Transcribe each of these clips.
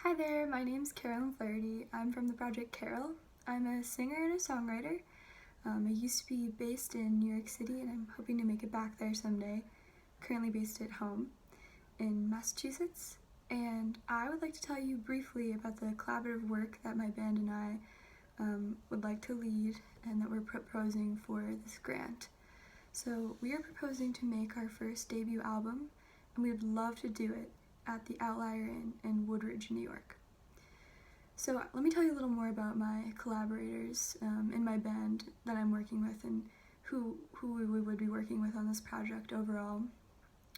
Hi there, my name's Carolyn Flaherty. I'm from the project Carol. I'm a singer and a songwriter. I used to be based in New York City and I'm hoping to make it back there someday. Currently based at home in Massachusetts. And I would like to tell you briefly about the collaborative work that my band and I would like to lead and that we're proposing for this grant. So we are proposing to make our first debut album, and we would love to do it at the Outlier Inn in Woodridge, New York. So let me tell you a little more about my collaborators in my band that I'm working with and who we would be working with on this project overall.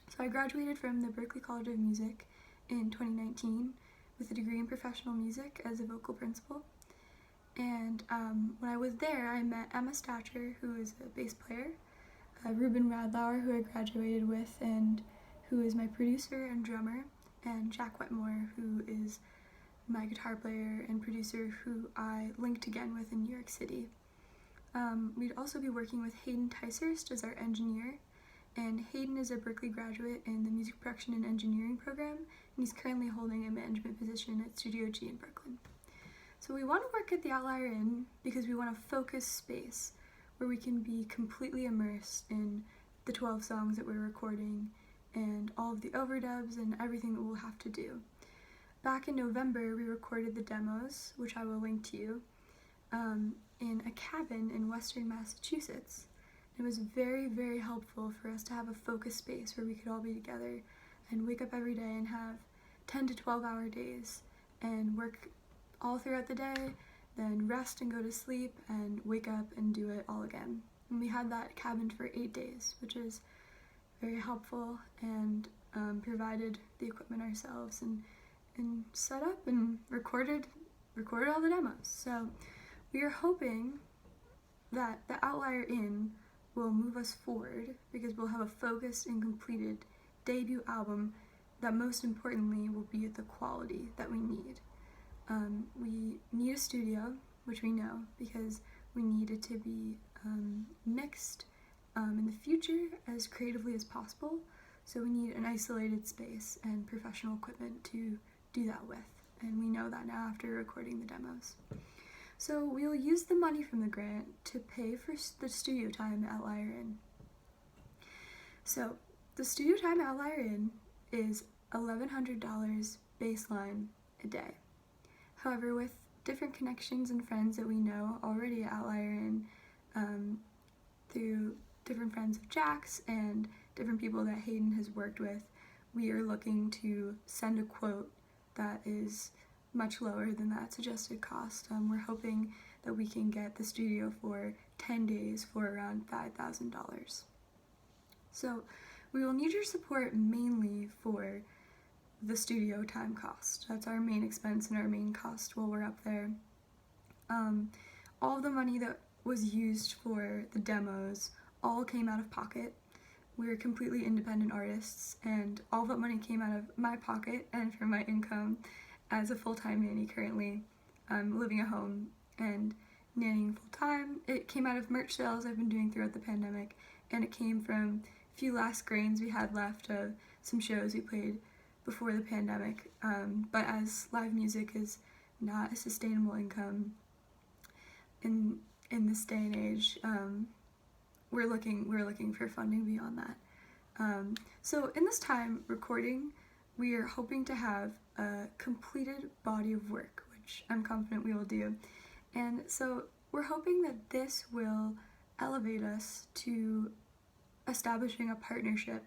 So I graduated from the Berklee College of Music in 2019 with a degree in professional music as a vocal principal. And when I was there, I met Emma Stacher, who is a bass player, Ruben Radlauer, who I graduated with and who is my producer and drummer, and Jack Wetmore, who is my guitar player and producer who I linked again with in New York City. We'd also be working with Hayden Ticehurst as our engineer, and Hayden is a Berklee graduate in the Music Production and Engineering program, and he's currently holding a management position at Studio G in Brooklyn. So we want to work at the Outlier Inn because we want a focused space where we can be completely immersed in the 12 songs that we're recording and all of the overdubs and everything that we'll have to do. Back in November, we recorded the demos, which I will link to you, in a cabin in western Massachusetts. It was very, very helpful for us to have a focused space where we could all be together and wake up every day and have 10 to 12 hour days and work all throughout the day, then rest and go to sleep and wake up and do it all again. And we had that cabin for 8 days, which is very helpful, and provided the equipment ourselves and set up and recorded all the demos. So we are hoping that the Outlier Inn will move us forward because we'll have a focused and completed debut album that most importantly will be at the quality that we need. We need a studio, which we know, because we need it to be mixed in the future as creatively as possible. So we need an isolated space and professional equipment to do that with, and we know that now after recording the demos. So we will use the money from the grant to pay for the studio time at Outlier Inn. So the studio time at Outlier Inn is $1,100 baseline a day. However, with different connections and friends that we know already at Outlier Inn, through different friends of Jack's and different people that Hayden has worked with, we are looking to send a quote that is much lower than that suggested cost. We're hoping that we can get the studio for 10 days for around $5,000. So we will need your support mainly for the studio time cost. That's our main expense and our main cost while we're up there. All of the money that was used for the demos all came out of pocket. We're completely independent artists, and all that money came out of my pocket and from my income as a full-time nanny currently. I'm living at home and nannying full-time. It came out of merch sales I've been doing throughout the pandemic, and it came from a few last grains we had left of some shows we played before the pandemic. But as live music is not a sustainable income in this day and age, we're looking for funding beyond that. So in this time recording, we are hoping to have a completed body of work, which I'm confident we will do. And so we're hoping that this will elevate us to establishing a partnership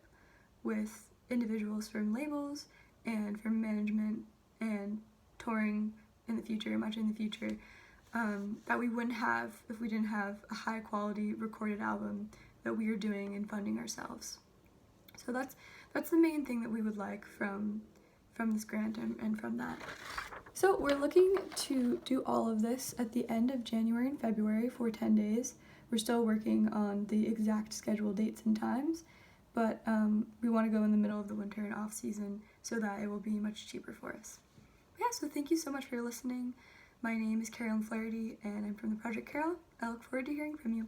with individuals from labels and from management and touring in the future, much in the future, that we wouldn't have if we didn't have a high quality recorded album that we are doing and funding ourselves. So that's the main thing that we would like from this grant and from that. So we're looking to do all of this at the end of January and February for 10 days. We're still working on the exact scheduled dates and times, but we want to go in the middle of the winter and off season so that it will be much cheaper for us. But yeah, so thank you so much for listening. My name is Carolyn Flaherty, and I'm from the Project Carol. I look forward to hearing from you.